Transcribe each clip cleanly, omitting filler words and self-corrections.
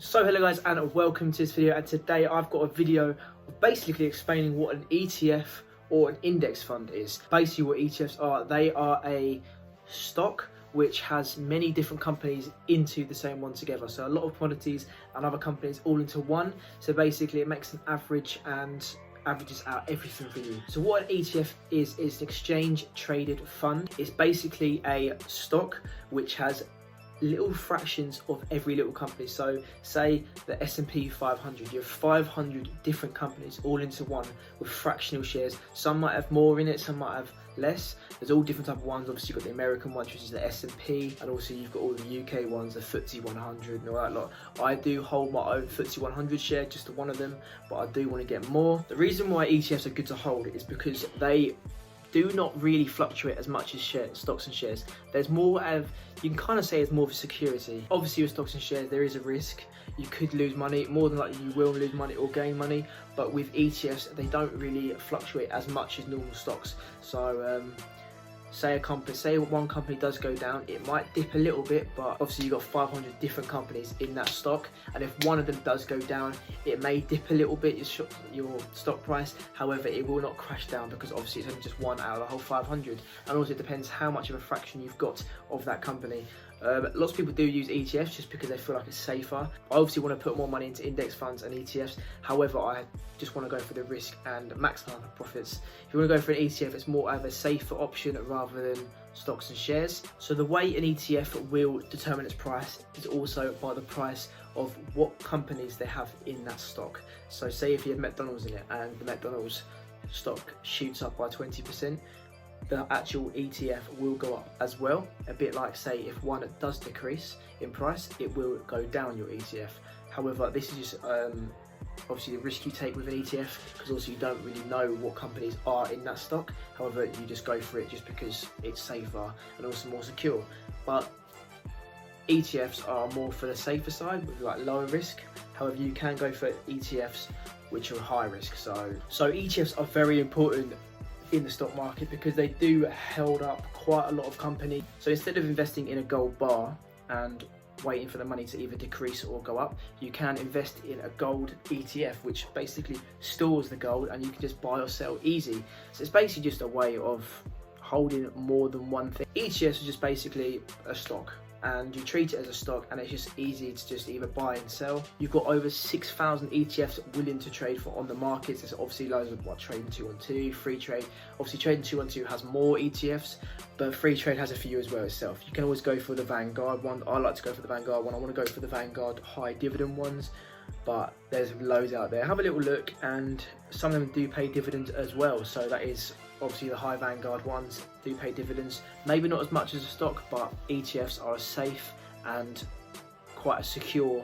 So hello guys and welcome to this video, and today I've got a video of basically explaining what an ETF or an index fund is. Basically what ETFs are, they are a stock which has many different companies into the same one together. So a lot of commodities and other companies all into one. So basically it makes an average and averages out everything for you. So what an ETF is an exchange traded fund. It's basically a stock which has little fractions of every little company. So say the S&P 500, you have 500 different companies all into one with fractional shares. Some might have more in it, some might have less. There's all different type of ones. Obviously you've got the American ones, which is the S&P, and also you've got all the UK ones, the FTSE 100 and all that lot. I do hold my own FTSE 100 share, just one of them, but I do want to get more. The reason why ETFs are good to hold is because they do not really fluctuate as much as stocks and shares. There's more of, you can kind of say it's more of a security. Obviously with stocks and shares there is a risk. You could lose money, more than likely you will lose money or gain money, but with ETFs they don't really fluctuate as much as normal stocks. So say one company does go down, it might dip a little bit, but obviously you've got 500 different companies in that stock, and if one of them does go down, it may dip a little bit, your stock price. However, it will not crash down because obviously it's only just one out of the whole 500, and also it depends how much of a fraction you've got of that company. Lots of people do use ETFs just because they feel like it's safer. I obviously want to put more money into index funds and ETFs. However, I just want to go for the risk and maximize my profits. If you want to go for an ETF, it's more of a safer option rather than stocks and shares. So the way an ETF will determine its price is also by the price of what companies they have in that stock. So say if you have McDonald's in it and the McDonald's stock shoots up by 20%, the actual ETF will go up as well. A bit like, say, if one does decrease in price, it will go down your ETF. However, this is just obviously the risk you take with an ETF, because also you don't really know what companies are in that stock. However, you just go for it just because it's safer and also more secure. But ETFs are more for the safer side with like lower risk. However, you can go for ETFs which are high risk. So ETFs are very important in the stock market because they do hold up quite a lot of companies. So instead of investing in a gold bar and waiting for the money to either decrease or go up, you can invest in a gold ETF which basically stores the gold and you can just buy or sell easy. So it's basically just a way of holding more than one thing. ETFs is just basically a stock, and you treat it as a stock, and it's just easy to just either buy and sell. You've got over 6,000 ETFs willing to trade for on the markets. There's obviously loads of Trading 212, Freetrade. Obviously Trading 212 has more ETFs, but Freetrade has a few as well itself. You can always go for the Vanguard one. I like to go for the Vanguard one. I want to go for the Vanguard high dividend ones, but there's loads out there. Have a little look, and some of them do pay dividends as well. So that is obviously the high Vanguard ones do pay dividends. Maybe not as much as a stock, but ETFs are a safe and quite a secure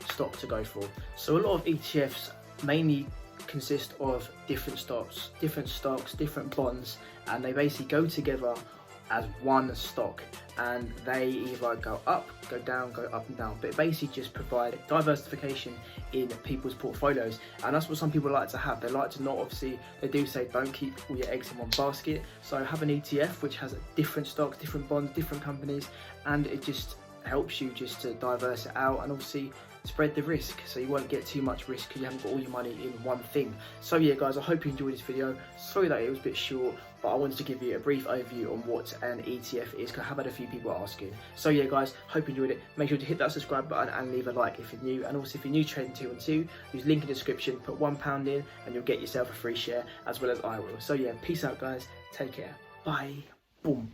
stock to go for. So a lot of ETFs mainly consist of different stocks, different bonds, and they basically go together as one stock, and they either go up, go down, go up and down, but it basically just provide diversification in people's portfolios. And that's what some people like to have. They like to not, obviously they do say don't keep all your eggs in one basket, so have an ETF which has different stocks, different bonds, different companies, and it just helps you just to diverse it out and obviously spread the risk, so you won't get too much risk because you haven't got all your money in one thing. So yeah guys, I hope you enjoyed this video. Sorry that it was a bit short, but I wanted to give you a brief overview on what an ETF is because I have had a few people asking. So yeah guys, hope you enjoyed it. Make sure to hit that subscribe button and leave a like if you're new, and also if you're new to Trading 212, use link in the description, put £1 in and you'll get yourself a free share, as well as I will. So yeah, peace out guys, take care, bye, boom.